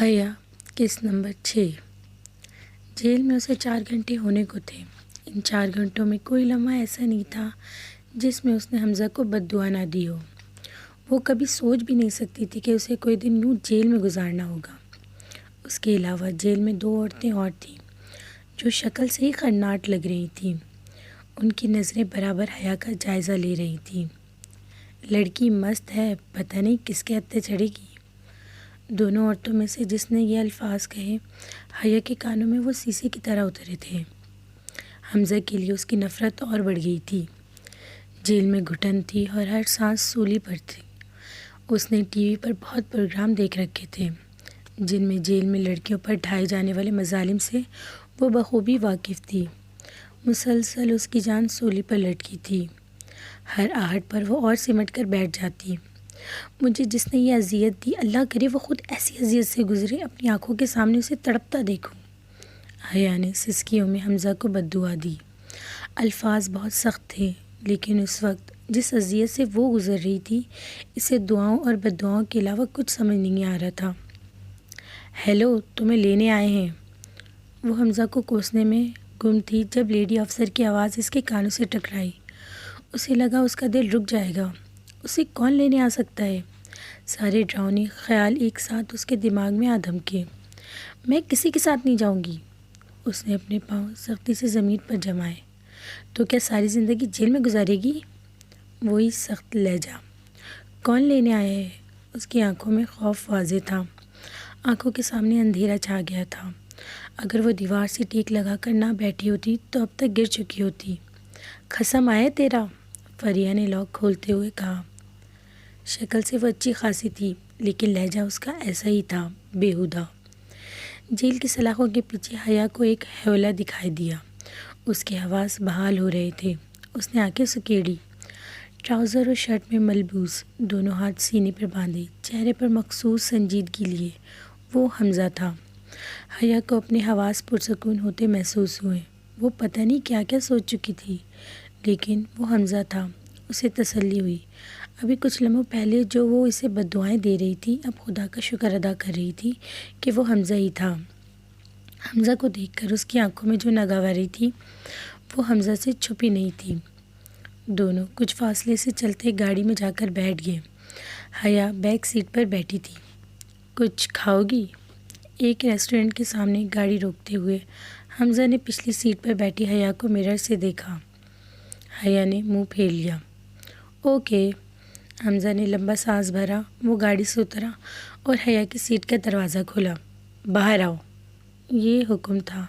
حیا case number 6۔ Jail میں اسے 4 گھنٹے ہونے کو تھے۔ ان 4 گھنٹوں میں کوئی لمحہ ایسا نہیں تھا جس میں اس نے حمزہ کو بد دعا نہ دی ہو۔ وہ کبھی سوچ بھی نہیں سکتی تھی کہ اسے کوئی دن یوں جیل میں گزارنا ہوگا۔ اس کے علاوہ جیل میں 2 عورتیں اور تھیں جو شکل سے ہی خناٹ لگ رہی تھیں۔ ان کی نظریں برابر حیا کا جائزہ لے رہی تھیں۔ لڑکی مست ہے، پتہ نہیں کس کے ہتھے چڑھے گی۔ دونوں عورتوں میں سے جس نے یہ الفاظ کہے، حیا کے کانوں میں وہ سیسے کی طرح اترے تھے۔ حمزہ کے لیے اس کی نفرت اور بڑھ گئی تھی۔ جیل میں گھٹن تھی اور ہر سانس سولی پر تھی۔ اس نے ٹی وی پر بہت پروگرام دیکھ رکھے تھے جن میں جیل میں لڑکیوں پر ڈھائے جانے والے مظالم سے وہ بخوبی واقف تھی۔ مسلسل اس کی جان سولی پر لٹکی تھی۔ ہر آہٹ پر وہ اور سمٹ کر بیٹھ جاتی۔ مجھے جس نے یہ اذیت دی، اللہ کرے وہ خود ایسی اذیت سے گزرے، اپنی آنکھوں کے سامنے اسے تڑپتا دیکھوں۔ حیا نے سسکیوں میں حمزہ کو بد دعا دی۔ الفاظ بہت سخت تھے، لیکن اس وقت جس اذیت سے وہ گزر رہی تھی، اسے دعاؤں اور بد دعاؤں کے علاوہ کچھ سمجھ نہیں آ رہا تھا۔ ہیلو، تمہیں لینے آئے ہیں۔ وہ حمزہ کو کوسنے میں گم تھی جب لیڈی افسر کی آواز اس کے کانوں سے ٹکرائی۔ اسے لگا اس کا دل رک جائے گا۔ اسے کون لینے آ سکتا ہے؟ سارے ڈراؤنے خیال ایک ساتھ اس کے دماغ میں آ دھمکے۔ میں کسی کے ساتھ نہیں جاؤں گی۔ اس نے اپنے پاؤں سختی سے زمین پر جمائے۔ تو کیا ساری زندگی جیل میں گزارے گی؟ وہی سخت لہجہ۔ کون لینے آیا ہے؟ اس کی آنکھوں میں خوف واضح تھا۔ آنکھوں کے سامنے اندھیرا چھا گیا تھا۔ اگر وہ دیوار سے ٹیک لگا کر نہ بیٹھی ہوتی تو اب تک گر چکی ہوتی۔ قسم آئے تیرا، فریہ نے لاک کھولتے ہوئے کہا۔ شکل سے وہ اچھی خاصی تھی، لیکن لہجہ اس کا ایسا ہی تھا، بیہودہ۔ جیل کی سلاخوں کے پیچھے حیا کو ایک ہیولہ دکھائی دیا۔ اس کے حواس بحال ہو رہے تھے۔ اس نے آنکھیں سکیڑی۔ ٹراؤزر اور شرٹ میں ملبوس، دونوں ہاتھ سینے پر باندھے، چہرے پر مخصوص سنجیدگی لیے، وہ حمزہ تھا۔ حیا کو اپنے حواس پرسکون ہوتے محسوس ہوئے۔ وہ پتہ نہیں کیا کیا سوچ چکی تھی، لیکن وہ حمزہ تھا۔ اسے تسلی ہوئی۔ ابھی کچھ لمحوں پہلے جو وہ اسے بد دعائیں دے رہی تھی، اب خدا کا شکر ادا کر رہی تھی کہ وہ حمزہ ہی تھا۔ حمزہ کو دیکھ کر اس کی آنکھوں میں جو ناگواری تھی، وہ حمزہ سے چھپی نہیں تھی۔ دونوں کچھ فاصلے سے چلتے گاڑی میں جا کر بیٹھ گئے۔ حیا بیک سیٹ پر بیٹھی تھی۔ کچھ کھاؤ گی؟ ایک ریسٹورنٹ کے سامنے گاڑی روکتے ہوئے حمزہ نے پچھلی سیٹ پر بیٹھی حیا کو مرر سے دیکھا۔ حیا نے منہ پھیر لیا۔ اوکے۔ حمزہ نے لمبا سانس بھرا۔ وہ گاڑی سے اترا اور حیا کی سیٹ کا دروازہ کھولا۔ باہر آؤ، یہ حکم تھا۔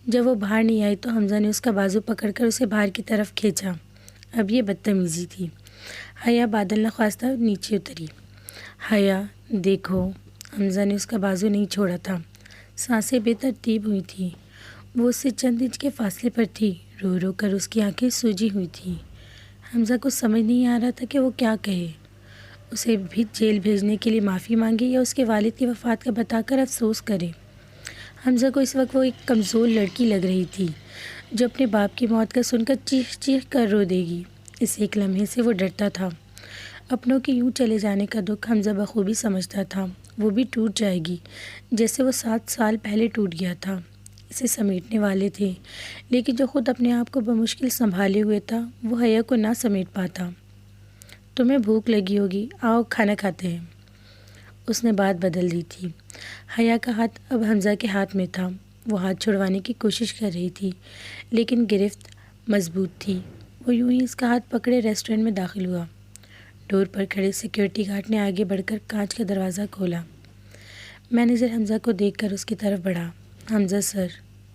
جب وہ باہر نہیں آئی تو حمزہ نے اس کا بازو پکڑ کر اسے باہر کی طرف کھینچا۔ اب یہ بدتمیزی تھی۔ حیا بادل نخواستہ نیچے اتری۔ حیا دیکھو، حمزہ نے اس کا بازو نہیں چھوڑا تھا۔ سانسیں بے ترتیب ہوئی تھیں۔ وہ اس سے چند انچ کے فاصلے پر تھی۔ رو رو کر اس کی آنکھیں سوجی ہوئی تھیں۔ حمزہ کو سمجھ نہیں آ رہا تھا کہ وہ کیا کہے۔ اسے بھی جیل بھیجنے کے لیے معافی مانگے یا اس کے والد کی وفات کا بتا کر افسوس کرے۔ حمزہ کو اس وقت وہ ایک کمزور لڑکی لگ رہی تھی جو اپنے باپ کی موت کا سن کر چیخ چیخ کر رو دے گی۔ اس ایک لمحے سے وہ ڈرتا تھا۔ اپنوں کے یوں چلے جانے کا دکھ حمزہ بخوبی سمجھتا تھا۔ وہ بھی ٹوٹ جائے گی جیسے وہ 7 سال پہلے ٹوٹ گیا تھا۔ اسے سمیٹنے والے تھے، لیکن جو خود اپنے آپ کو بمشکل سنبھالے ہوئے تھا، وہ حیا کو نہ سمیٹ پاتا۔ تمہیں بھوک لگی ہوگی، آؤ کھانا کھاتے ہیں۔ اس نے بات بدل دی تھی۔ حیا کا ہاتھ اب حمزہ کے ہاتھ میں تھا۔ وہ ہاتھ چھڑوانے کی کوشش کر رہی تھی، لیکن گرفت مضبوط تھی۔ وہ یوں ہی اس کا ہاتھ پکڑے ریسٹورنٹ میں داخل ہوا۔ ڈور پر کھڑے سیکیورٹی گارڈ نے آگے بڑھ کر کانچ کا دروازہ کھولا۔ مینیجر حمزہ کو دیکھ کر اس کی طرف بڑھا۔ حمزہ سر،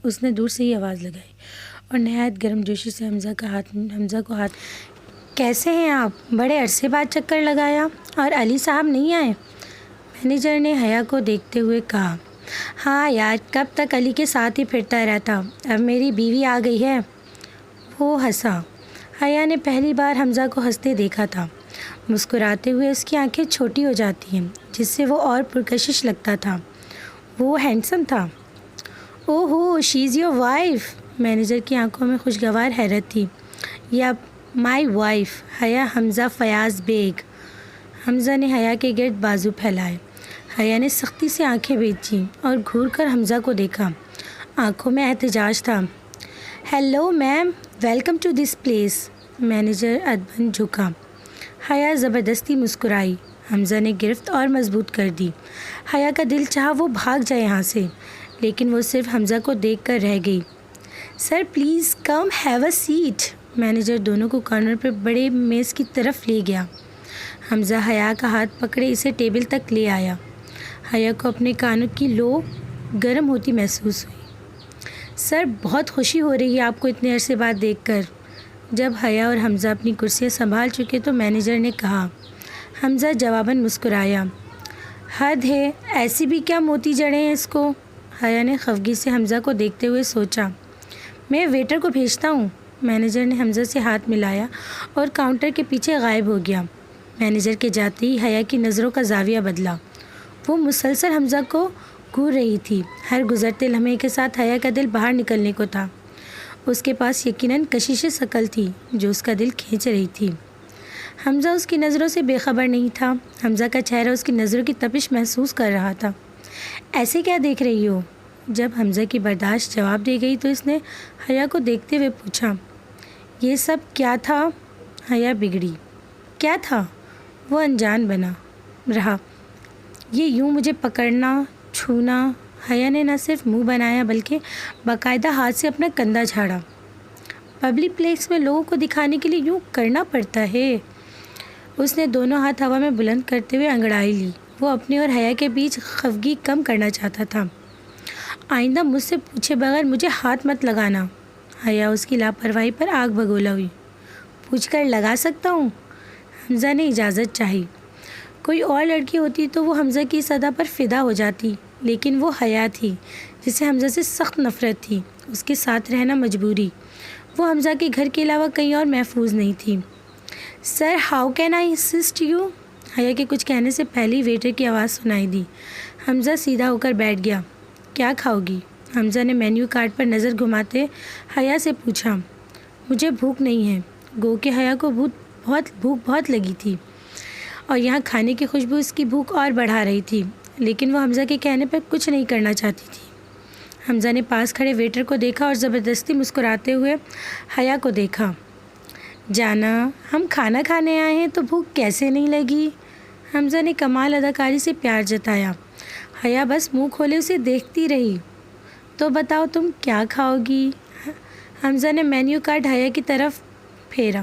اس نے دور سے ہی آواز لگائی اور نہایت گرم جوشی سے حمزہ کو ہاتھ۔ کیسے ہیں آپ؟ بڑے عرصے بعد چکر لگایا، اور علی صاحب نہیں آئے؟ مینیجر نے حیا کو دیکھتے ہوئے کہا۔ ہاں یار، کب تک علی کے ساتھ ہی پھرتا رہتا، اب میری بیوی آ گئی ہے۔ وہ ہنسا۔ حیا نے پہلی بار حمزہ کو ہنستے دیکھا تھا۔ مسکراتے ہوئے اس کی آنکھیں چھوٹی ہو جاتی ہیں، جس سے وہ اور پرکشش لگتا تھا۔ وہ ہینڈسم تھا۔ اوہ ہو، شی از یور وائف۔ مینیجر کی آنکھوں میں خوشگوار حیرت تھی۔ یپ، مائی وائف، حیا حمزہ فیاض بیگ۔ حمزہ نے حیا کے گرد بازو پھیلائے۔ حیا نے سختی سے آنکھیں بھیجی اور گھور کر حمزہ کو دیکھا۔ آنکھوں میں احتجاج تھا۔ Hello ma'am, welcome to this place. Manager ادبن جھکا۔ حیا زبردستی مسکرائی۔ حمزہ نے گرفت اور مضبوط کر دی۔ حیا کا دل چاہا وہ بھاگ جائے یہاں سے، لیکن وہ صرف حمزہ کو دیکھ کر رہ گئی۔ Sir please come have a seat. Manager دونوں کو کارنر پر بڑے میز کی طرف لے گیا۔ حمزہ حیا کا ہاتھ پکڑے اسے ٹیبل تک لے آیا۔ حیا کو اپنے کانوں کی لو گرم ہوتی محسوس ہوئی۔ سر بہت خوشی ہو رہی ہے آپ کو اتنے عرصے بعد دیکھ کر۔ جب حیا اور حمزہ اپنی کرسیاں سنبھال چکے تو مینیجر نے کہا۔ حمزہ جواباً مسکرایا۔ حد ہے، ایسی بھی کیا موتی جڑیں ہیں اس کو۔ حیا نے خفگی سے حمزہ کو دیکھتے ہوئے سوچا۔ میں ویٹر کو بھیجتا ہوں۔ مینیجر نے حمزہ سے ہاتھ ملایا اور کاؤنٹر کے پیچھے غائب ہو گیا۔ مینیجر کے جاتے ہی حیا کی نظروں کا زاویہ بدلا۔ وہ مسلسل حمزہ کو گھور رہی تھی۔ ہر گزرتے لمحے کے ساتھ حیا کا دل باہر نکلنے کو تھا۔ اس کے پاس یقیناً کشش شکل تھی جو اس کا دل کھینچ رہی تھی۔ حمزہ اس کی نظروں سے بے خبر نہیں تھا۔ حمزہ کا چہرہ اس کی نظروں کی تپش محسوس کر رہا تھا۔ ایسے کیا دیکھ رہی ہو؟ جب حمزہ کی برداشت جواب دے گئی تو اس نے حیا کو دیکھتے ہوئے پوچھا۔ یہ سب کیا تھا؟ حیا بگڑی۔ کیا تھا؟ وہ انجان بنا رہا۔ یہ یوں مجھے پکڑنا، چھونا۔ حیا نے نہ صرف منہ بنایا بلکہ باقاعدہ ہاتھ سے اپنا کندھا جھاڑا۔ پبلک پلیس میں لوگوں کو دکھانے کے لیے یوں کرنا پڑتا ہے۔ اس نے دونوں ہاتھ ہوا میں بلند کرتے ہوئے انگڑائی لی۔ وہ اپنے اور حیا کے بیچ خفگی کم کرنا چاہتا تھا۔ آئندہ مجھ سے پوچھے بغیر مجھے ہاتھ مت لگانا۔ حیا اس کی لاپرواہی پر آگ بگولا ہوئی۔ پوچھ کر لگا سکتا ہوں؟ حمزہ نے اجازت چاہی۔ کوئی اور لڑکی ہوتی تو وہ حمزہ کی اس ادا پر فدا ہو جاتی، لیکن وہ حیا تھی جسے حمزہ سے سخت نفرت تھی۔ اس کے ساتھ رہنا مجبوری۔ وہ حمزہ کے گھر کے علاوہ کہیں اور محفوظ نہیں تھی۔ Sir how can I assist you? حیا کے کچھ کہنے سے پہلے ہی ویٹر کی آواز سنائی دی۔ حمزہ سیدھا ہو کر بیٹھ گیا۔ کیا کھاؤ گی؟ حمزہ نے مینیو کارڈ پر نظر گھماتے حیا سے پوچھا۔ مجھے بھوک نہیں ہے۔ گو کہ حیا کو بھوک بہت لگی تھی اور یہاں کھانے کی خوشبو اس کی بھوک اور بڑھا رہی تھی، لیکن وہ حمزہ کے کہنے پر کچھ نہیں کرنا چاہتی تھی۔ حمزہ نے پاس کھڑے ویٹر کو دیکھا اور زبردستی مسکراتے ہوئے حیا کو دیکھا۔ جانا، ہم کھانا کھانے آئے ہیں تو بھوک کیسے نہیں لگی؟ حمزہ نے کمال اداکاری سے پیار جتایا۔ حیا بس منہ کھولے اسے دیکھتی رہی۔ تو بتاؤ تم کیا کھاؤ گی؟ حمزہ نے مینیو کارڈ حیا کی طرف پھیرا۔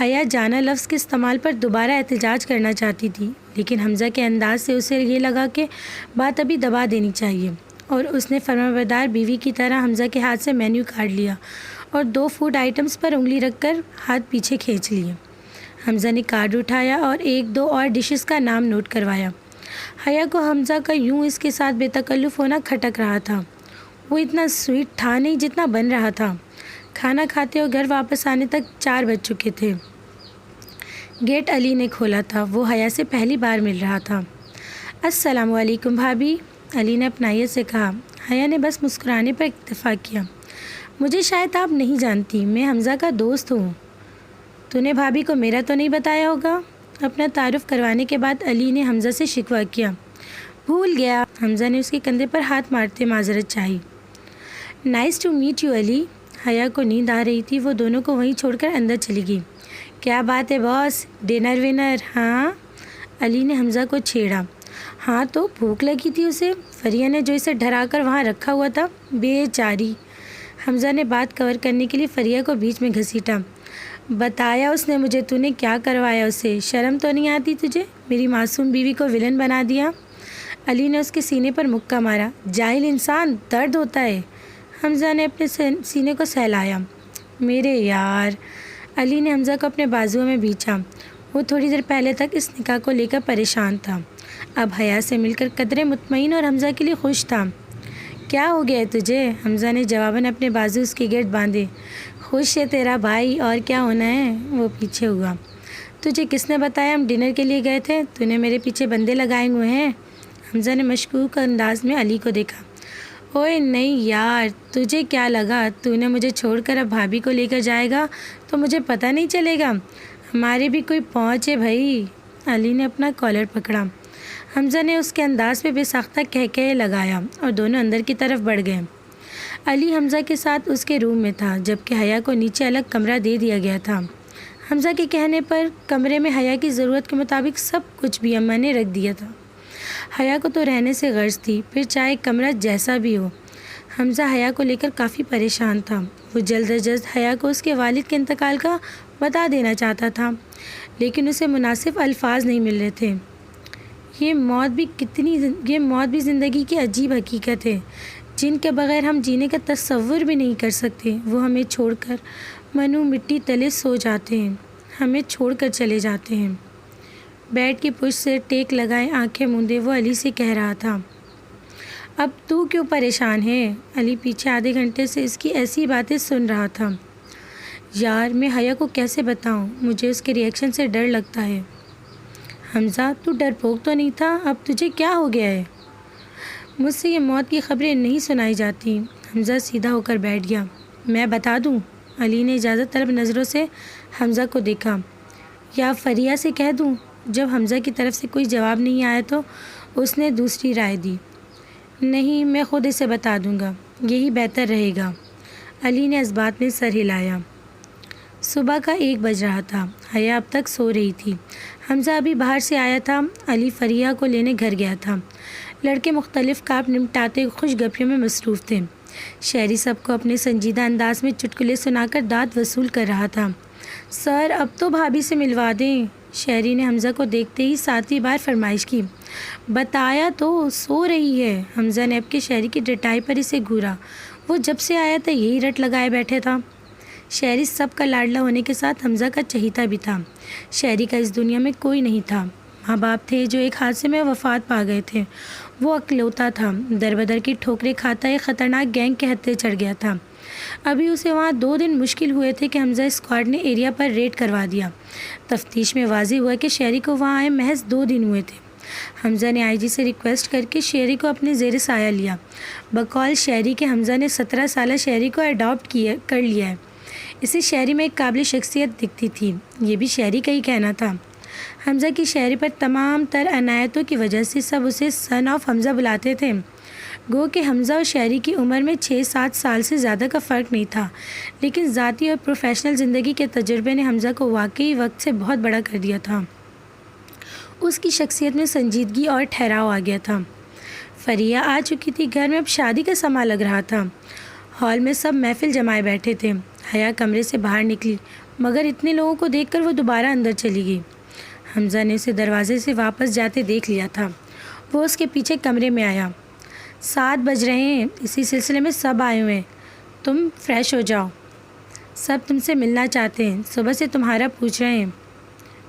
حیا جانا لفظ کے استعمال پر دوبارہ احتجاج کرنا چاہتی تھی، لیکن حمزہ کے انداز سے اسے یہ لگا کہ بات ابھی دبا دینی چاہیے، اور اس نے فرمانبردار بیوی کی طرح حمزہ کے ہاتھ سے مینیو کارڈ لیا اور 2 فوڈ آئٹمز پر انگلی رکھ کر ہاتھ پیچھے کھینچ لیے۔ حمزہ نے کارڈ اٹھایا اور 1-2 اور ڈشز کا نام نوٹ کروایا۔ حیا کو حمزہ کا یوں اس کے ساتھ بے تکلف ہونا کھٹک رہا تھا۔ وہ اتنا سویٹ تھا نہیں جتنا بن رہا تھا۔ کھانا کھاتے اور گھر واپس آنے تک 4 بج چکے تھے۔ گیٹ علی نے کھولا تھا۔ وہ حیا سے پہلی بار مل رہا تھا۔ السلام علیکم بھابھی، علی نے اپنائیت سے کہا۔ حیا نے بس مسکرانے پر اکتفا کیا۔ مجھے شاید آپ نہیں جانتی، میں حمزہ کا دوست ہوں۔ تو نے بھابھی کو میرا تو نہیں بتایا ہوگا؟ اپنا تعارف کروانے کے بعد علی نے حمزہ سے شکوہ کیا۔ بھول گیا۔ حمزہ نے اس کے کندھے پر ہاتھ مارتے معذرت چاہی۔ نائس ٹو میٹ یو علی۔ حیا کو نیند آ رہی تھی۔ وہ دونوں کو وہیں چھوڑ کر اندر چلی گئی۔ کیا بات ہے باس، ڈنر ونر؟ ہاں، علی نے حمزہ کو چھیڑا۔ ہاں تو بھوک لگی تھی اسے، فریہ نے جو اسے ڈرا کر وہاں رکھا ہوا تھا، بیچاری۔ حمزہ نے بات کور کرنے کے لیے فریہ کو بیچ میں گھسیٹا۔ بتایا اس نے مجھے تو نے کیا کروایا اسے، شرم تو نہیں آتی تجھے؟ میری معصوم بیوی کو ولن بنا دیا۔ علی نے اس کے سینے پر مکہ مارا۔ جاہل انسان، درد ہوتا ہے۔ حمزہ نے اپنے سینے کو سہلایا۔ میرے یار، علی نے حمزہ کو اپنے بازوؤں میں بھینچا۔ وہ تھوڑی دیر پہلے تک اس نکاح کو لے کر پریشان تھا، اب حیا سے مل کر قدرے مطمئن اور حمزہ کے لیے خوش تھا۔ کیا ہو گیا ہے تجھے؟ حمزہ نے جواباً اپنے بازو اس کے گرد باندھے۔ خوش ہے تیرا بھائی، اور کیا ہونا ہے؟ وہ پیچھے ہوا۔ تجھے کس نے بتایا ہم ڈنر کے لیے گئے تھے؟ تو نے میرے پیچھے بندے لگائے ہوئے ہیں؟ حمزہ نے مشکوک انداز میں علی کو دیکھا۔ اوئے نہیں یار، تجھے کیا لگا تو نے مجھے چھوڑ کر اب بھابھی کو لے کر جائے گا تو مجھے پتہ نہیں چلے گا؟ ہمارے بھی کوئی پہنچ ہے بھائی۔ علی نے اپنا کالر پکڑا۔ حمزہ نے اس کے انداز پہ بے ساختہ کہہ لگایا اور دونوں اندر کی طرف بڑھ گئے۔ علی حمزہ کے ساتھ اس کے روم میں تھا، جبکہ حیا کو نیچے الگ کمرہ دے دیا گیا تھا۔ حمزہ کے کہنے پر کمرے میں حیا کی ضرورت کے مطابق سب کچھ بھی اماں نے رکھ دیا تھا۔ حیا کو تو رہنے سے غرض تھی، پھر چاہے کمرہ جیسا بھی ہو۔ حمزہ حیا کو لے کر کافی پریشان تھا۔ وہ جلد از جلد حیا کو اس کے والد کے انتقال کا بتا دینا چاہتا تھا، لیکن اسے مناسب الفاظ نہیں مل رہے تھے۔ یہ موت بھی زندگی کی عجیب حقیقت ہے، جن کے بغیر ہم جینے کا تصور بھی نہیں کر سکتے۔ وہ ہمیں چھوڑ کر منو مٹی تلے سو جاتے ہیں، ہمیں چھوڑ کر چلے جاتے ہیں۔ بیڈ کی پشت سے ٹیک لگائے آنکھیں موندے وہ علی سے کہہ رہا تھا۔ اب تو کیوں پریشان ہے؟ علی پیچھے آدھے گھنٹے سے اس کی ایسی باتیں سن رہا تھا۔ یار میں حیا کو کیسے بتاؤں، مجھے اس کے ریئیکشن سے ڈر لگتا ہے۔ حمزہ تو ڈرپوک تو نہیں تھا، اب تجھے کیا ہو گیا ہے؟ مجھ سے یہ موت کی خبریں نہیں سنائی جاتی۔ حمزہ سیدھا ہو کر بیٹھ گیا۔ میں بتا دوں؟ علی نے اجازت طلب نظروں سے حمزہ کو دیکھا۔ یا فریہ سے کہہ دوں؟ جب حمزہ کی طرف سے کوئی جواب نہیں آیا تو اس نے دوسری رائے دی۔ نہیں، میں خود اسے بتا دوں گا، یہی بہتر رہے گا۔ علی نے اس بات میں سر ہلایا۔ صبح کا 1 بج رہا تھا۔ حیا اب تک سو رہی تھی۔ حمزہ ابھی باہر سے آیا تھا۔ علی فریہ کو لینے گھر گیا تھا۔ لڑکے مختلف کام نمٹاتے خوش گپیوں میں مصروف تھے۔ شہری سب کو اپنے سنجیدہ انداز میں چٹکلے سنا کر داد وصول کر رہا تھا۔ سر اب تو بھابھی سے ملوا دیں، شہری نے حمزہ کو دیکھتے ہی 7ویں بار فرمائش کی۔ بتایا تو سو رہی ہے۔ حمزہ نے اب کے شہری کی ڈٹائی پر اسے گھورا۔ وہ جب سے آیا تھا یہی رٹ لگائے بیٹھے تھا۔ شہری سب کا لاڈلا ہونے کے ساتھ حمزہ کا چہیتا بھی تھا۔ شہری کا اس دنیا میں کوئی نہیں تھا۔ ماں باپ تھے جو ایک حادثے میں وفات پا گئے تھے۔ وہ اکلوتا تھا، در بدر کی ٹھوکریں کھاتا ایک خطرناک گینگ کے ہتھے چڑھ گیا تھا۔ ابھی اسے وہاں 2 دن مشکل ہوئے تھے کہ حمزہ اسکواڈ نے ایریا پر ریڈ کروا دیا۔ تفتیش میں واضح ہوا کہ شہری کو وہاں آئے محض 2 دن ہوئے تھے۔ حمزہ نے آئی جی سے ریکویسٹ کر کے شہری کو اپنے زیر سایہ لیا۔ بقول شہری کے حمزہ نے 17 سالہ شہری کو اڈاپٹ کر لیا ہے۔ اسے شہری میں ایک قابل شخصیت دکھتی تھی، یہ بھی شہری کا ہی کہنا تھا۔ حمزہ کی شہری پر تمام تر عنایتوں کی وجہ سے سب اسے سن آف حمزہ بلاتے تھے۔ گو کہ حمزہ اور شہری کی عمر میں 6-7 سال سے زیادہ کا فرق نہیں تھا، لیکن ذاتی اور پروفیشنل زندگی کے تجربے نے حمزہ کو واقعی وقت سے بہت بڑا کر دیا تھا۔ اس کی شخصیت میں سنجیدگی اور ٹھہراؤ آ گیا تھا۔ فریہ آ چکی تھی گھر میں، اب شادی کا سماں لگ رہا تھا۔ ہال میں سب محفل جمائے بیٹھے تھے۔ حیا کمرے سے باہر نکلی، مگر اتنے لوگوں کو دیکھ کر وہ دوبارہ اندر چلی گئی۔ حمزہ نے اسے دروازے سے واپس جاتے دیکھ لیا تھا۔ وہ اس کے پیچھے کمرے میں آیا۔ 7 بج رہے ہیں، اسی سلسلے میں سب آئے ہوئے ہیں، تم فریش ہو جاؤ، سب تم سے ملنا چاہتے ہیں، صبح سے تمہارا پوچھ رہے ہیں۔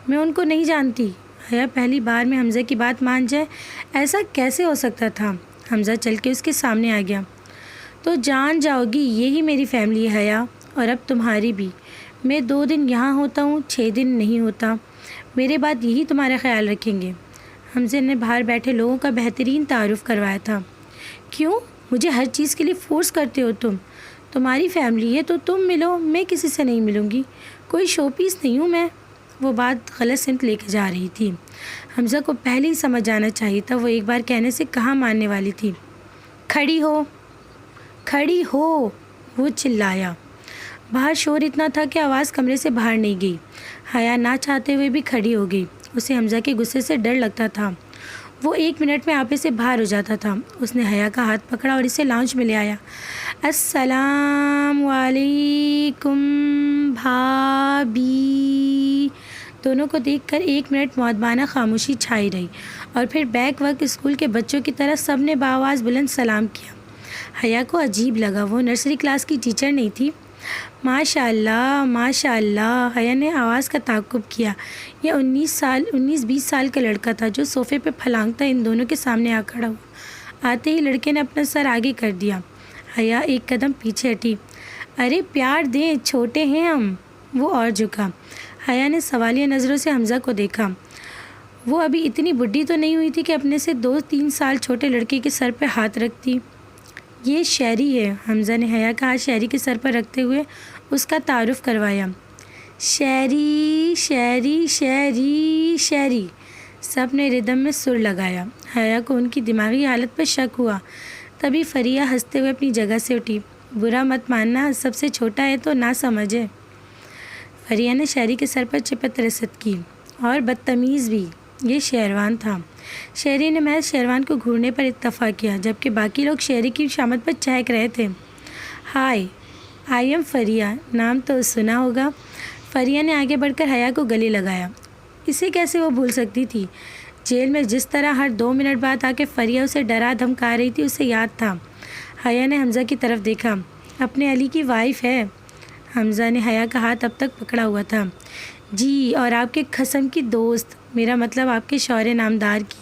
میں ان کو نہیں جانتی۔ حیا پہلی بار میں حمزہ کی بات مان جائے، ایسا کیسے ہو سکتا تھا؟ حمزہ چل کے اس کے سامنے آ گیا۔ تو جان جاؤ گی، یہی میری فیملی ہے حیا، اور اب تمہاری بھی۔ میں 2 دن یہاں ہوتا ہوں، 6 دن نہیں ہوتا، میرے بعد یہی تمہارا خیال رکھیں گے۔ حمزہ نے باہر بیٹھے لوگوں کا بہترین تعارف کروایا تھا۔ کیوں مجھے ہر چیز کے لیے فورس کرتے ہو تم؟ تمہاری فیملی ہے تو تم ملو، میں کسی سے نہیں ملوں گی، کوئی شو پیس نہیں ہوں میں۔ وہ بات غلط سمت لے کے جا رہی تھی۔ حمزہ کو پہلے ہی سمجھ جانا چاہیے تھا، وہ ایک بار کہنے سے کہاں ماننے والی تھی۔ کھڑی ہو، کھڑی ہو، وہ چلایا۔ باہر شور اتنا تھا کہ آواز کمرے سے باہر نہیں گئی۔ حیا نہ چاہتے ہوئے بھی کھڑی ہو گئی۔ اسے حمزہ کے غصے سے ڈر لگتا تھا۔ وہ 1 منٹ میں آپے سے باہر ہو جاتا تھا۔ اس نے حیا کا ہاتھ پکڑا اور اسے لاؤنج میں لے آیا۔ السلام علیکم بھابی۔ دونوں کو دیکھ کر 1 منٹ مؤدبانہ خاموشی چھائی رہی، اور پھر بیک وقت اسکول کے بچوں کی طرح سب نے بآواز بلند سلام کیا۔ حیا کو عجیب لگا، وہ نرسری کلاس کی ٹیچر نہیں تھی۔ ماشاء اللہ ماشاء اللہ، حیا نے آواز کا تعاقب کیا۔ یہ 19-20 سال کا لڑکا تھا جو صوفے پہ پھلانگتا ان دونوں کے سامنے آ کھڑا ہوا۔ آتے ہی لڑکے نے اپنا سر آگے کر دیا۔ حیا 1 قدم پیچھے ہٹی۔ ارے پیار دیں، چھوٹے ہیں ہم۔ وہ اور جھکا۔ حیا نے سوالیہ نظروں سے حمزہ کو دیکھا۔ وہ ابھی اتنی بڈھی تو نہیں ہوئی تھی کہ اپنے سے 2-3 سال چھوٹے لڑکے کے سر پہ ہاتھ رکھتی۔ یہ شہری ہے، حمزہ نے حیا کا ہاتھ شہری کے سر پر رکھتے ہوئے اس کا تعارف کروایا۔ شہری شہری شہری شہری، سب نے ردم میں سر لگایا۔ حیا کو ان کی دماغی حالت پر شک ہوا۔ تبھی فریہ ہنستے ہوئے اپنی جگہ سے اٹھی۔ برا مت ماننا، سب سے چھوٹا ہے تو نہ سمجھے۔ فریہ نے شہری کے سر پر چپت رسد کی۔ اور بدتمیز بھی، یہ شہروان تھا۔ شہری نے محض شہروان کو گھورنے پر اتفاق کیا، جبکہ باقی لوگ شہری کی شامت پر چہک رہے تھے۔ ہائے، آئی ایم فریہ، نام تو سنا ہوگا۔ فریہ نے آگے بڑھ کر حیا کو گلے لگایا۔ اسے کیسے وہ بھول سکتی تھی؟ جیل میں جس طرح ہر 2 منٹ بعد آ کے فریہ اسے ڈرا دھمکا رہی تھی، اسے یاد تھا۔ حیا نے حمزہ کی طرف دیکھا۔ اپنے علی کی وائف ہے۔ حمزہ نے حیا کا ہاتھ اب تک پکڑا ہوا تھا۔ جی، اور آپ کے قسم کی دوست، میرا مطلب آپ کے شوہر نامدار کی۔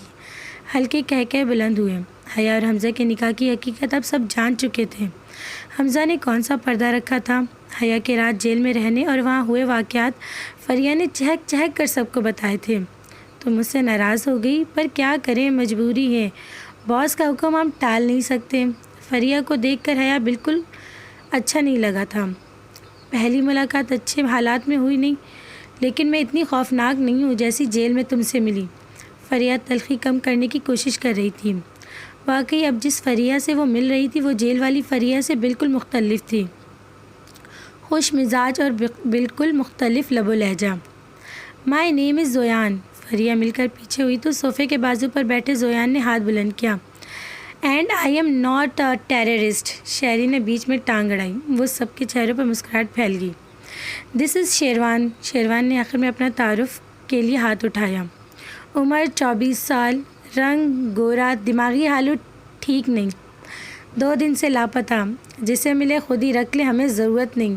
ہلکے کہکے بلند ہوئے۔ حیا اور حمزہ کے نکاح کی حقیقت اب سب جان چکے تھے۔ حمزہ نے کون سا پردہ رکھا تھا؟ حیا کے رات جیل میں رہنے اور وہاں ہوئے واقعات فریہ نے چہک چہک کر سب کو بتائے تھے۔ تو مجھ سے ناراض ہو گئی، پر کیا کریں، مجبوری ہے۔ باس کا حکم ہم ٹال نہیں سکتے۔ فریہ کو دیکھ کر حیا بالکل اچھا نہیں لگا تھا۔ پہلی ملاقات اچھے حالات میں ہوئی نہیں، لیکن میں اتنی خوفناک نہیں ہوں جیسی جیل میں تم سے ملی۔ فریہ تلخی کم کرنے کی کوشش کر رہی تھی۔ واقعی اب جس فریہ سے وہ مل رہی تھی وہ جیل والی فریہ سے بالکل مختلف تھی۔ خوش مزاج اور بالکل مختلف لب و لہجہ۔ مائی نیم از زویان۔ فریہ مل کر پیچھے ہوئی تو صوفے کے بازو پر بیٹھے زویان نے ہاتھ بلند کیا۔ And I am not a terrorist. شہری نے بیچ میں ٹانگ اڑائی۔ وہ سب کے چہروں پر مسکراہٹ پھیل گئی۔ دس از شیروان۔ شیروان نے آخر میں اپنا تعارف کے لیے ہاتھ اٹھایا۔ عمر 24 سال، رنگ گورا، دماغی حالت ٹھیک نہیں، 2 دن سے لاپتہ، جسے ملے خود ہی رکھ لے، ہمیں ضرورت نہیں۔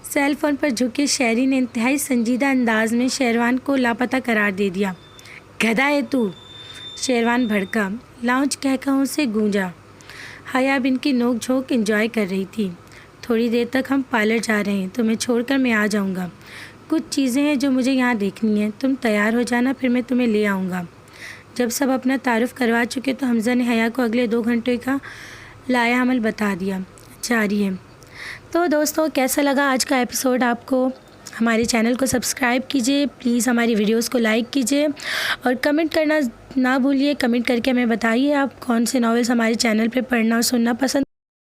سیل فون پر جھکے شہری نے انتہائی سنجیدہ انداز میں شیروان کو لاپتہ قرار دے دیا۔ گدھا ہے تو؟ شیروان بھڑکا۔ لاؤنج کہکہوں سے گونجا۔ حیا بن کی نوک جھونک انجوائے کر رہی تھی۔ تھوڑی دیر تک ہم پارلر جا رہے ہیں، تمہیں چھوڑ کر میں آ جاؤں گا۔ کچھ چیزیں ہیں جو مجھے یہاں دیکھنی ہیں، تم تیار ہو جانا، پھر میں تمہیں لے آؤں گا۔ جب سب اپنا تعارف کروا چکے تو حمزہ نے حیا کو اگلے 2 گھنٹے کا لایا عمل بتا دیا۔ جاری ہے۔ تو دوستوں، کیسا لگا آج کا ایپیسوڈ آپ کو؟ ہمارے چینل کو سبسکرائب کیجیے، پلیز ہماری ویڈیوز کو لائک کیجیے اور کمنٹ کرنا نہ بھولیے۔ کمنٹ کر کے ہمیں بتائیے آپ کون سے ناولز ہمارے چینل پہ پڑھنا اور سننا پسند